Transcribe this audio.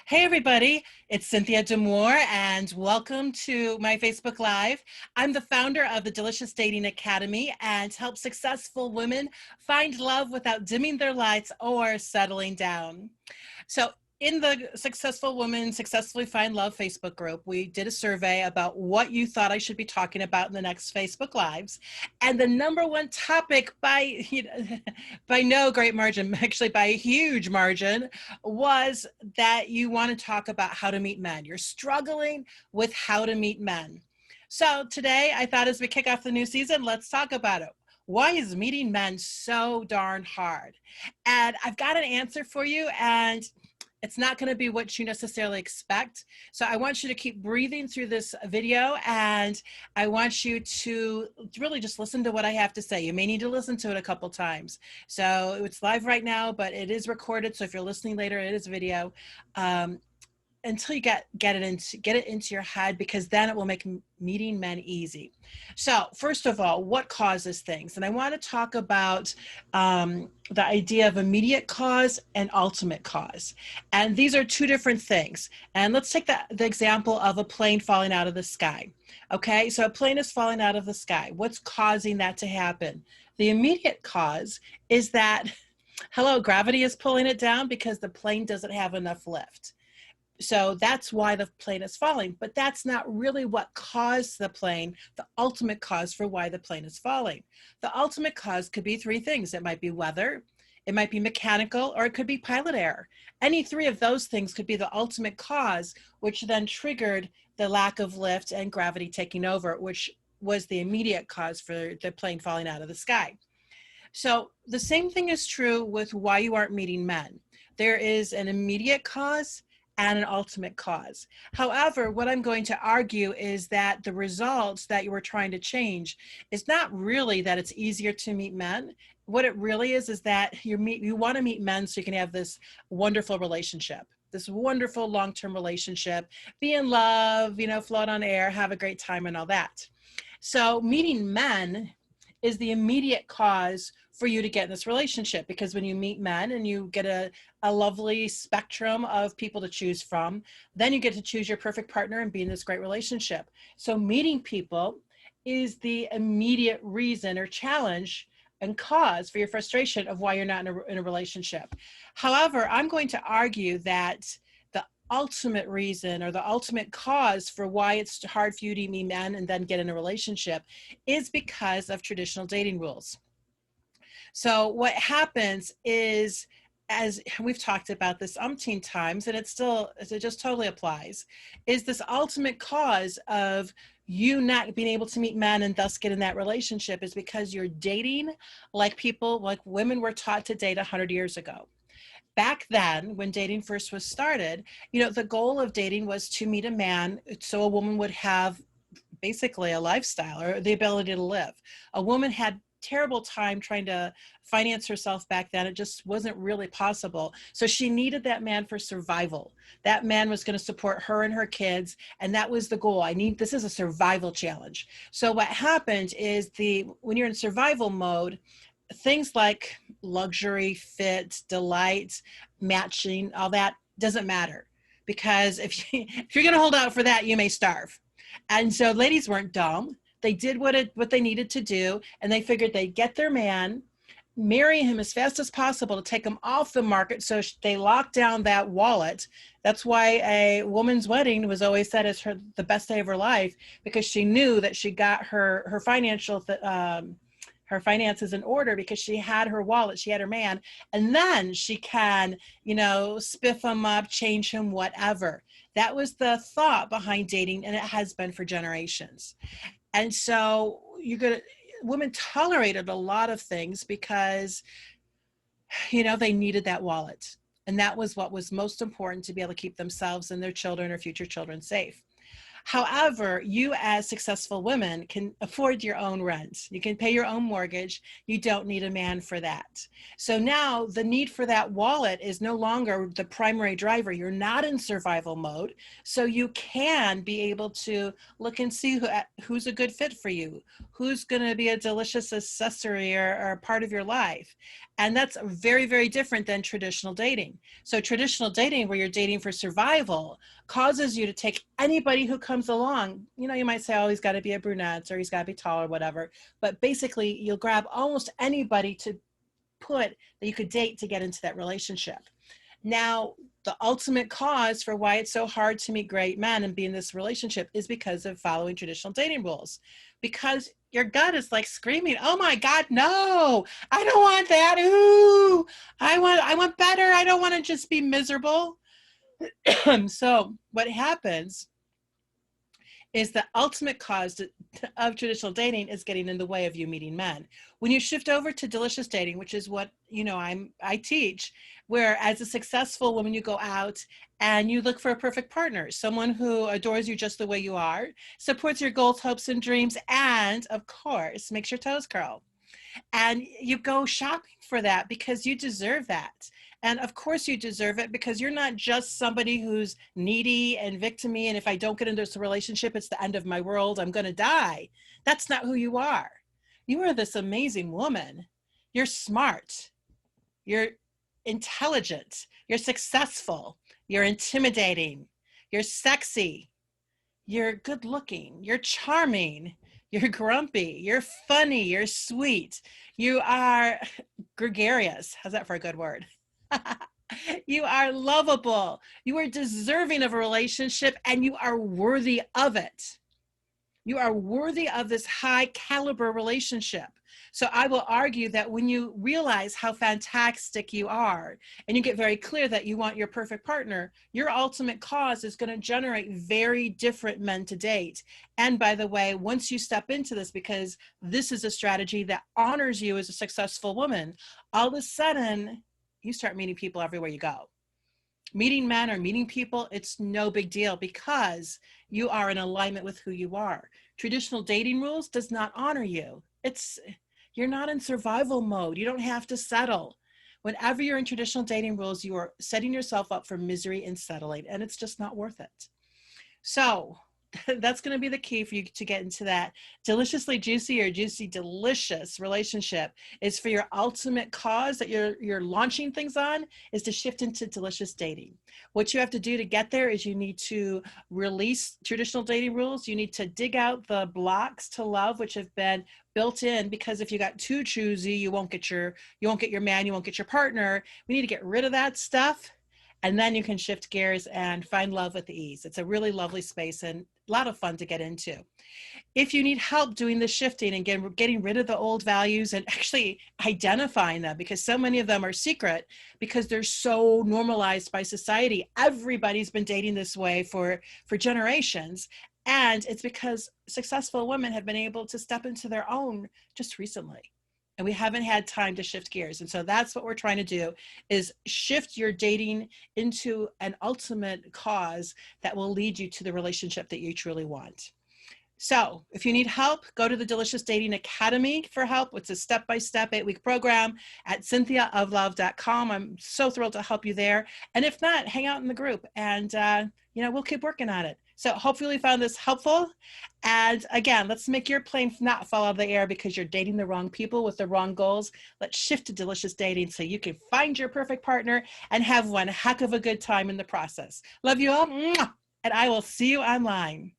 Hey everybody, it's Cynthia D'Amour and welcome to my Facebook Live. I'm the founder of the Delicious Dating Academy and help successful women find love without dimming their lights or settling down. So in the Successful Women Successfully Find Love Facebook group, we did a survey about what you thought I should be talking about in the next Facebook Lives. And the number one topic by no great margin, actually by a huge margin, was that you want to talk about how to meet men. You're struggling with how to meet men. So today I thought as we kick off the new season, let's talk about it. Why is meeting men so darn hard? And I've got an answer for you, and it's not going to be what you necessarily expect. So I want you to keep breathing through this video, and I want you to really just listen to what I have to say. You may need to listen to it a couple times. So it's live right now, but it is recorded. So if you're listening later, it is video. Until you get it into your head, because then it will make meeting men easy. So first of all, what causes things? And I want to talk about the idea of immediate cause and ultimate cause. And these are two different things. And let's take the example of a plane falling out of the sky. Okay, so a plane is falling out of the sky. What's causing that to happen? The immediate cause is that, hello, gravity is pulling it down because the plane doesn't have enough lift. So that's why the plane is falling, but that's not really what caused the plane, the ultimate cause for why the plane is falling. The ultimate cause could be three things. It might be weather, it might be mechanical, or it could be pilot error. Any three of those things could be the ultimate cause, which then triggered the lack of lift and gravity taking over, which was the immediate cause for the plane falling out of the sky. So the same thing is true with why you aren't meeting men. There is an immediate cause and an ultimate cause. However, what I'm going to argue is that the results that you were trying to change is not really that it's easier to meet men. What it really is that you want to meet men so you can have this wonderful relationship, this wonderful long-term relationship, be in love, float on air, have a great time and all that. So meeting men is the immediate cause for you to get in this relationship, because when you meet men and you get a lovely spectrum of people to choose from, then you get to choose your perfect partner and be in this great relationship. So meeting people is the immediate reason or challenge and cause for your frustration of why you're not in a relationship. However, I'm going to argue that the ultimate reason or the ultimate cause for why it's hard for you to meet men and then get in a relationship is because of traditional dating rules. So what happens is, as we've talked about this umpteen times, and it just totally applies, is this ultimate cause of you not being able to meet men and thus get in that relationship is because you're dating like women were taught to date 100 years ago. Back then, when dating first was started, the goal of dating was to meet a man so a woman would have basically a lifestyle or the ability to live. A woman had terrible time trying to finance herself back then. It just wasn't really possible. So she needed that man for survival. That man was going to support her and her kids, and that was the goal. This is a survival challenge. So what happened is when you're in survival mode, things like luxury, fit, delight, matching, all that doesn't matter, because if you're going to hold out for that, you may starve. And so ladies weren't dumb. They did what they needed to do, and they figured they'd get their man, marry him as fast as possible to take him off the market. So they locked down that wallet. That's why a woman's wedding was always said as the best day of her life, because she knew that she got her finances in order, because she had her wallet, she had her man, and then she can, spiff him up, change him, whatever. That was the thought behind dating, and it has been for generations. And so women tolerated a lot of things because, they needed that wallet. And that was what was most important to be able to keep themselves and their children or future children safe. However, you as successful women can afford your own rent. You can pay your own mortgage. You don't need a man for that. So now the need for that wallet is no longer the primary driver. You're not in survival mode. So you can be able to look and see who's a good fit for you, who's going to be a delicious accessory or part of your life. And that's very, very different than traditional dating. So traditional dating, where you're dating for survival, causes you to take anybody who comes along. You know, you might say, oh, he's got to be a brunette or he's got to be tall or whatever. But basically, you'll grab almost anybody to put that you could date to get into that relationship. Now, the ultimate cause for why it's so hard to meet great men and be in this relationship is because of following traditional dating rules. Because your gut is like screaming, oh my God, no, I don't want that. Ooh, I want better. I don't want to just be miserable. So what happens is the ultimate cause of traditional dating is getting in the way of you meeting men. When you shift over to delicious dating, which is what I teach, where as a successful woman you go out and you look for a perfect partner, someone who adores you just the way you are, supports your goals, hopes, and dreams, and of course makes your toes curl. And you go shopping for that because you deserve that. And of course you deserve it because you're not just somebody who's needy and victim-y, and if I don't get into this relationship, it's the end of my world, I'm going to die. That's not who you are. You are this amazing woman. You're smart. You're intelligent. You're successful. You're intimidating. You're sexy. You're good looking. You're charming. You're grumpy. You're funny. You're sweet. You are gregarious. How's that for a good word? You are lovable. You are deserving of a relationship, and you are worthy of it. You are worthy of this high caliber relationship. So I will argue that when you realize how fantastic you are, and you get very clear that you want your perfect partner, your ultimate cause is going to generate very different men to date. And by the way, once you step into this, because this is a strategy that honors you as a successful woman, all of a sudden you start meeting people everywhere you go. Meeting men or meeting people, it's no big deal because you are in alignment with who you are. Traditional dating rules does not honor you. You're not in survival mode. You don't have to settle. Whenever you're in traditional dating rules, you are setting yourself up for misery and settling, and it's just not worth it. So that's going to be the key for you to get into that deliciously juicy or juicy delicious relationship, is for your ultimate cause that you're launching things on is to shift into delicious dating. What you have to do to get there is you need to release traditional dating rules. You need to dig out the blocks to love, which have been built in, because if you got too choosy, you won't get your man, you won't get your partner. We need to get rid of that stuff. And then you can shift gears and find love with ease. It's a really lovely space and a lot of fun to get into. If you need help doing the shifting and getting rid of the old values and actually identifying them, because so many of them are secret because they're so normalized by society. Everybody's been dating this way for generations. And it's because successful women have been able to step into their own just recently. And we haven't had time to shift gears. And so that's what we're trying to do, is shift your dating into an ultimate cause that will lead you to the relationship that you truly want. So if you need help, go to the Delicious Dating Academy for help. It's a step-by-step 8-week program at cynthiaoflove.com. I'm so thrilled to help you there. And if not, hang out in the group and we'll keep working on it. So hopefully you found this helpful. And again, let's make your plane not fall out of the air because you're dating the wrong people with the wrong goals. Let's shift to delicious dating so you can find your perfect partner and have one heck of a good time in the process. Love you all. And I will see you online.